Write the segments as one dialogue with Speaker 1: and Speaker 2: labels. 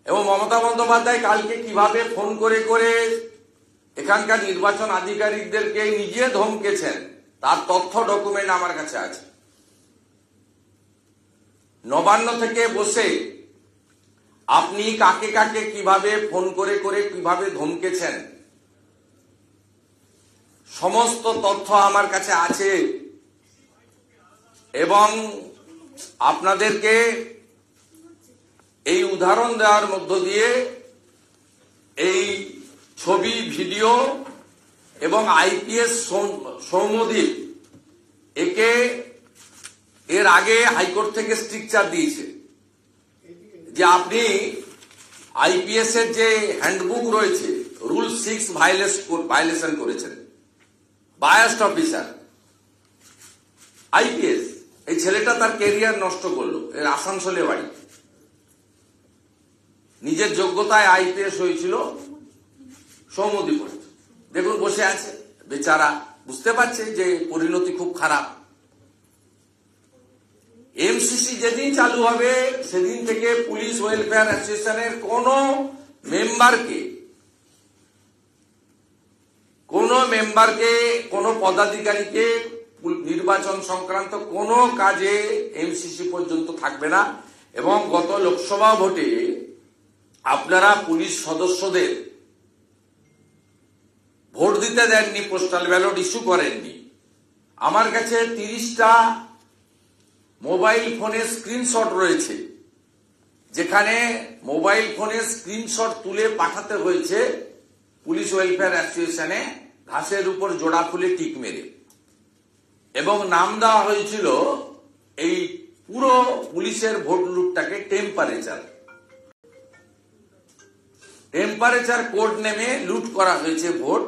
Speaker 1: এবং মমতা বন্দ্যোপাধ্যায় কালকে কিভাবে ফোন করে করে এখানকার নির্বাচন আধিকারিকদেরকে নিজে ধমকেছেন তার তথ্য ডকুমেন্ট আমার কাছে আছে। নবান্ন থেকে বসে আপনি কাকে কাকে কিভাবে ফোন করে করে কিভাবে ধমকেছেন সমস্ত তথ্য আমার কাছে আছে এবং আপনাদেরকে এই উদাহরণ দেওয়ার মধ্য দিয়ে এই ছবি, ভিডিও এবং আইপিএস সৌম্যদীপ একে এর আগে হাইকোর্ট থেকে স্ট্রিকচার দিয়েছে যে আপনি আইপিএস এর যে হ্যান্ডবুক রয়েছে রুল 6 ভায়োলেশন করেছেন। বায়াস্ট অফিসার আইপিএস, এই ছেলেটা তার ক্যারিয়ার নষ্ট করলো। এর আসানসোলে বাড়ি, নিজের যোগ্যতায় আইপিএস হয়েছিল। সৌম্যদীপ দেখুন বসে আছে বেচারা, বুঝতে পারছে যে পরিণতি খুব খারাপ। এমসিসি যেদিন চালু হবে সেদিন থেকে পুলিশ ওয়েলফেয়ার অ্যাসোসিয়েশনের কোন মেম্বারকে কোন পদাধিকারীকে নির্বাচন সংক্রান্ত কোন কাজে এমসিসি পর্যন্ত থাকবে না। এবং গত লোকসভা ভোটে আপনারা পুলিশ সদস্যদের ভোট দিতে দেননি, পোস্টাল ব্যালট ইস্যু করেননি। আমার কাছে 30টা মোবাইল ফোনের স্ক্রিনশট রয়েছে যেখানে মোবাইল ফোনের স্ক্রিনশট তুলে পাঠাতে হয়েছে পুলিশ ওয়েলফেয়ার অ্যাসোসিয়েশনে ঘাসের উপর জোড়া ফুলে টিক মেরে, এবং নাম দেওয়া হয়েছিল এই পুরো পুলিশের ভোট লুটটাকে টেম্পারেচার কোড নেমে লুট করা হয়েছে ভোট।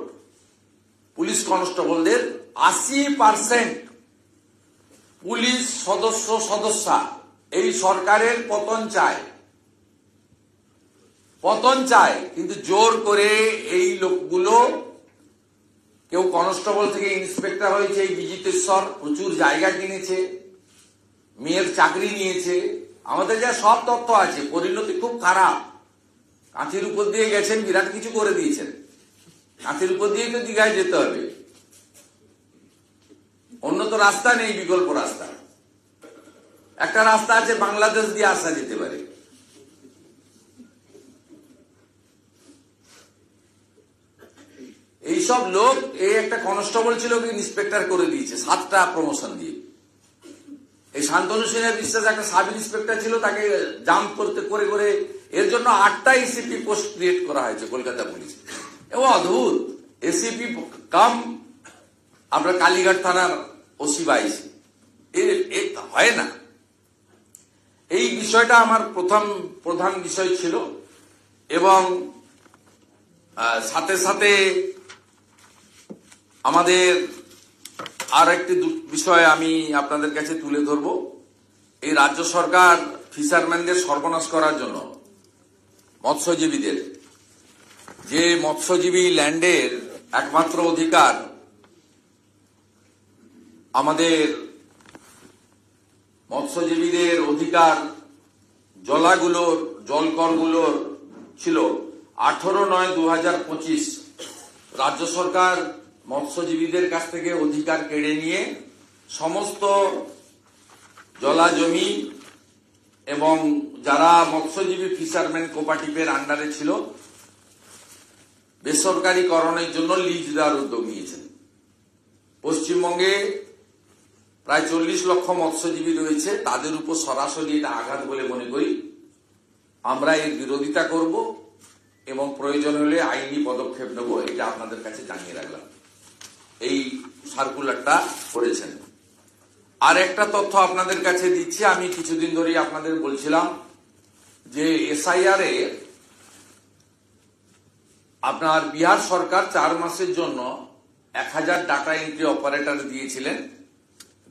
Speaker 1: পুলিশ কনস্টেবলদের 80% পুলিশ সদস্যা এই সরকারের পতন চায়, কিন্তু জোর করে এই লোকগুলো কেউ কনস্টেবল থেকে ইন্সপেক্টর হয়েছে, এই বিজিতেশ্বর প্রচুর জায়গা কিনেছে, মেয়ের চাকরি নিয়েছে। আমাদের যা সব তথ্য আছে, পরিণতি খুব খারাপ। কাঁথির উপর দিয়ে গেছেন, বিরাট কিছু করে দিয়েছেন। কাঁথির উপর দিয়েই তো দীঘায় যেতে হবে, অন্য তো রাস্তা নেই, বিকল্প রাস্তা। একটা রাস্তা আছে বাংলাদেশ দিয়ে আসা যেতে পারে। এইসব লোক, এই একটা কনস্টেবল ছিল ওকে ইন্সপেক্টর করে দিয়েছে 7টা প্রমোশন দিয়ে। এই শান্তনু সিনহা বিশ্বাস একটা সাব ইন্সপেক্টর ছিল, তাকে জাম্প করতে করে করে এর জন্য 8টা এসিপি পোস্ট ক্রিয়েট করা হয়েছে কলকাতা পুলিশ। এবং অদ্ভুত, এসিপি কাম আপনার কালীঘাট থানার ওসি 22, হয় না। এই বিষয়টা আমার প্রধান বিষয় ছিল। এবং সাথে সাথে আমাদের আর একটি বিষয় আমি আপনাদের কাছে তুলে ধরব। এই রাজ্য সরকার ফিশারম্যানদের সর্বনাশ করার জন্য মৎস্যজীবীদের, যে মৎস্যজীবী ল্যান্ডের একমাত্র অধিকার আমাদের মৎস্যজীবীদের অধিকার জলাগুলোর জলকরগুলোর ছিল 18/9/2025 রাজ্য সরকার মৎস্যজীবীদের কাছ থেকে অধিকার কেড়ে নিয়ে সমস্ত জলা জমি এবং যারা মৎস্যজীবী ফিশারম্যান কোঅপারেটিভের আন্ডারে ছিল বেসরকারীকরণের জন্য লিজ দেওয়ার উদ্যোগ নিয়েছেন। পশ্চিমবঙ্গে প্রায় 40 লক্ষ মৎস্যজীবী রয়েছে, তাদের উপর সরাসরি এটা আঘাত বলে মনে করি। আমরা এর বিরোধিতা করব এবং প্রয়োজন হলে আইনি পদক্ষেপ নেব, এটা আপনাদের কাছে জানিয়ে রাখলাম। এই সার্কুলারটা করেছেন। আর একটা তথ্য আপনাদের কাছে দিচ্ছি, আমি কিছুদিন ধরেই আপনাদের বলছিলাম যে এসআইআর এ আপনার বিহার সরকার 4 মাসের জন্য 1000 ডাটা এন্ট্রি অপারেটর দিয়েছিলেন।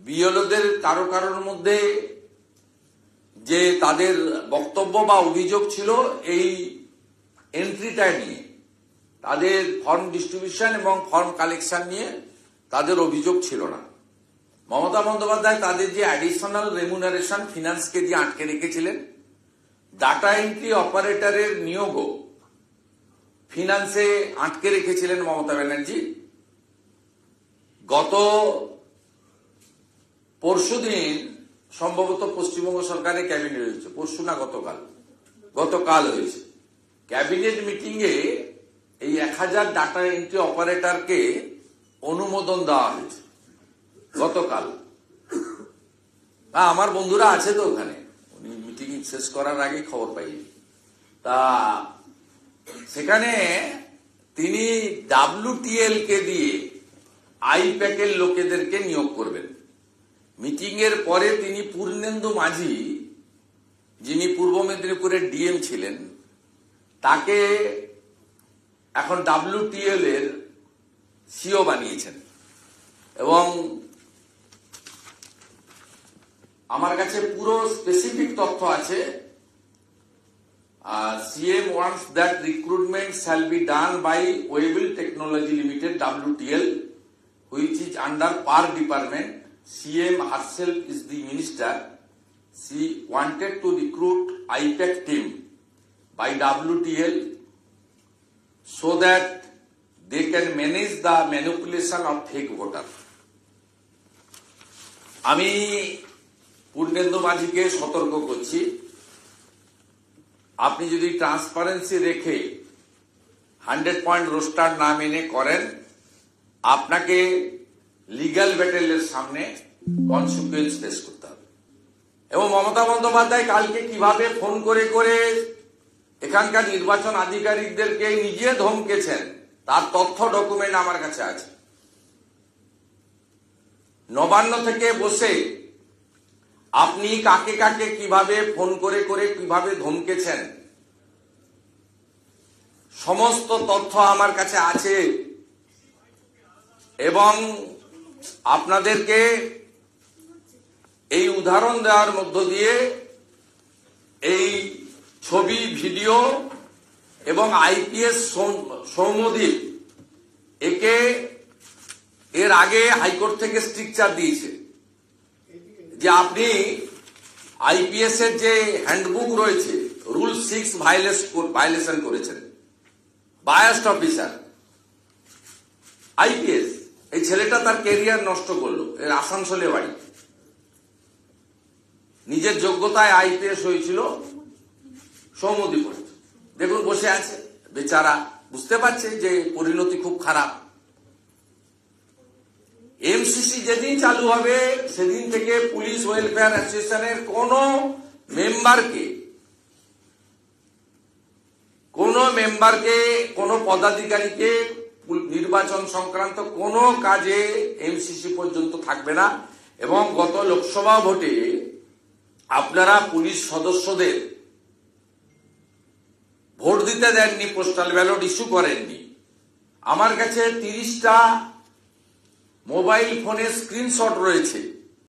Speaker 1: বিএলওদের কারোর মধ্যে যে তাদের বক্তব্য বা অভিযোগ ছিল এই এন্ট্রিটা নিয়ে, তাদের ফর্ম ডিস্ট্রিবিউশন এবং ফর্ম কালেকশন নিয়ে তাদের অভিযোগ ছিল না। মমতা বন্দ্যোপাধ্যায় তাদের যে অ্যাডিশনাল রেমুনারেশন ফিনান্সকে দিয়ে আটকে রেখেছিলেন, ডাটা এন্ট্রি অপারেটরের নিয়োগও ফিনান্সে আটকে রেখেছিলেন মমতা ব্যানার্জি। গত পরশুদিন সম্ভবত পশ্চিমবঙ্গ সরকারের ক্যাবিনেট হয়েছে, পরশু না গতকাল হয়েছে। ক্যাবিনেট মিটিং এ এই 1000 ডাটা এন্ট্রি অপারেটরকে অনুমোদন দেওয়া হয়েছে গতকাল। আমার বন্ধুরা আছে তো ওখানে, উনি মিটিং শেষ করার আগে খবর পাই। তা সেখানে তিনি WTL কে দিয়ে আইপ্যাকের লোকেদেরকে নিয়োগ করবেন। মিটিং এর পরে তিনি পূর্ণেন্দু মাঝি, যিনি পূর্ব মেদিনীপুরের ডিএম ছিলেন, তাকে এখন WTL এর সিও বানিয়েছেন। এবং আমার কাছে পুরো স্পেসিফিক তথ্য আছে। CM wants that recruitment shall be done by Webel Technology Limited WTL, which is under per department. CM herself is the minister. She wanted to recruit IPAC team by WTL so that they can manage the manipulation of fake voter. আমি পূর্ণেন্দু মাঝিকে সতর্ক করছি, আপনি যদি transparency রেখে 100 point roaster না মেনে করেন, আপনাকে লিগ্যাল ব্যাটেলের সামনে কনসিকুয়েন্স ফেস করতে হবে। এবং মমতা বন্দ্যোপাধ্যায় কালকে কিভাবে ফোন করে করে এখানকার নির্বাচন আধিকারিকদেরকে নিজে ধমকেছেন, তার তথ্য ডকুমেন্ট আমার কাছে আছে। নবান্ন থেকে বসে আপনি কাকে কাকে কিভাবে ফোন করে করে কিভাবে ধমকেছেন, সমস্ত তথ্য আমার কাছে আছে। এবং আপনাদেরকে এই উদাহরণ দেওয়ার মধ্য দিয়ে এই ছবি, ভিডিও এবং IPS সৌম্যদীপ একে এর আগে হাইকোর্ট থেকে স্ট্রিকচার দিয়েছে যে আপনি IPS এর যে হ্যান্ডবুক রয়েছে, রুল 6 ভায়োলেশন করেছেন। বায়াস্ট অফিসার IPS, এই ছেলেটা তার ক্যারিয়ার নষ্ট করলো। এর আসানসোলে বাড়ি, নিজের যোগ্যতায় IPS হয়েছিল। সৌম্যদীপ দেখুন বসে আছে বেচারা, বুঝতে পারছে যে পরিণতি খুব খারাপ। MCC যেদিন চালু হবে সেদিন থেকে পুলিশ ওয়েলফেয়ার অ্যাসোসিয়েশনের কোন মেম্বারকে কোন পদাধিকারীকে নির্বাচন সংক্রান্ত কোন কাজে MCC পর্যন্ত থাকবে না। এবং গত লোকসভা ভোটে আপনারা পুলিশ সদস্যদের ভোট দিতে দেননি, পোস্টাল ব্যালট ইস্যু করেননি। আমার কাছে 30টা মোবাইল ফোনের স্ক্রিনশট রয়েছে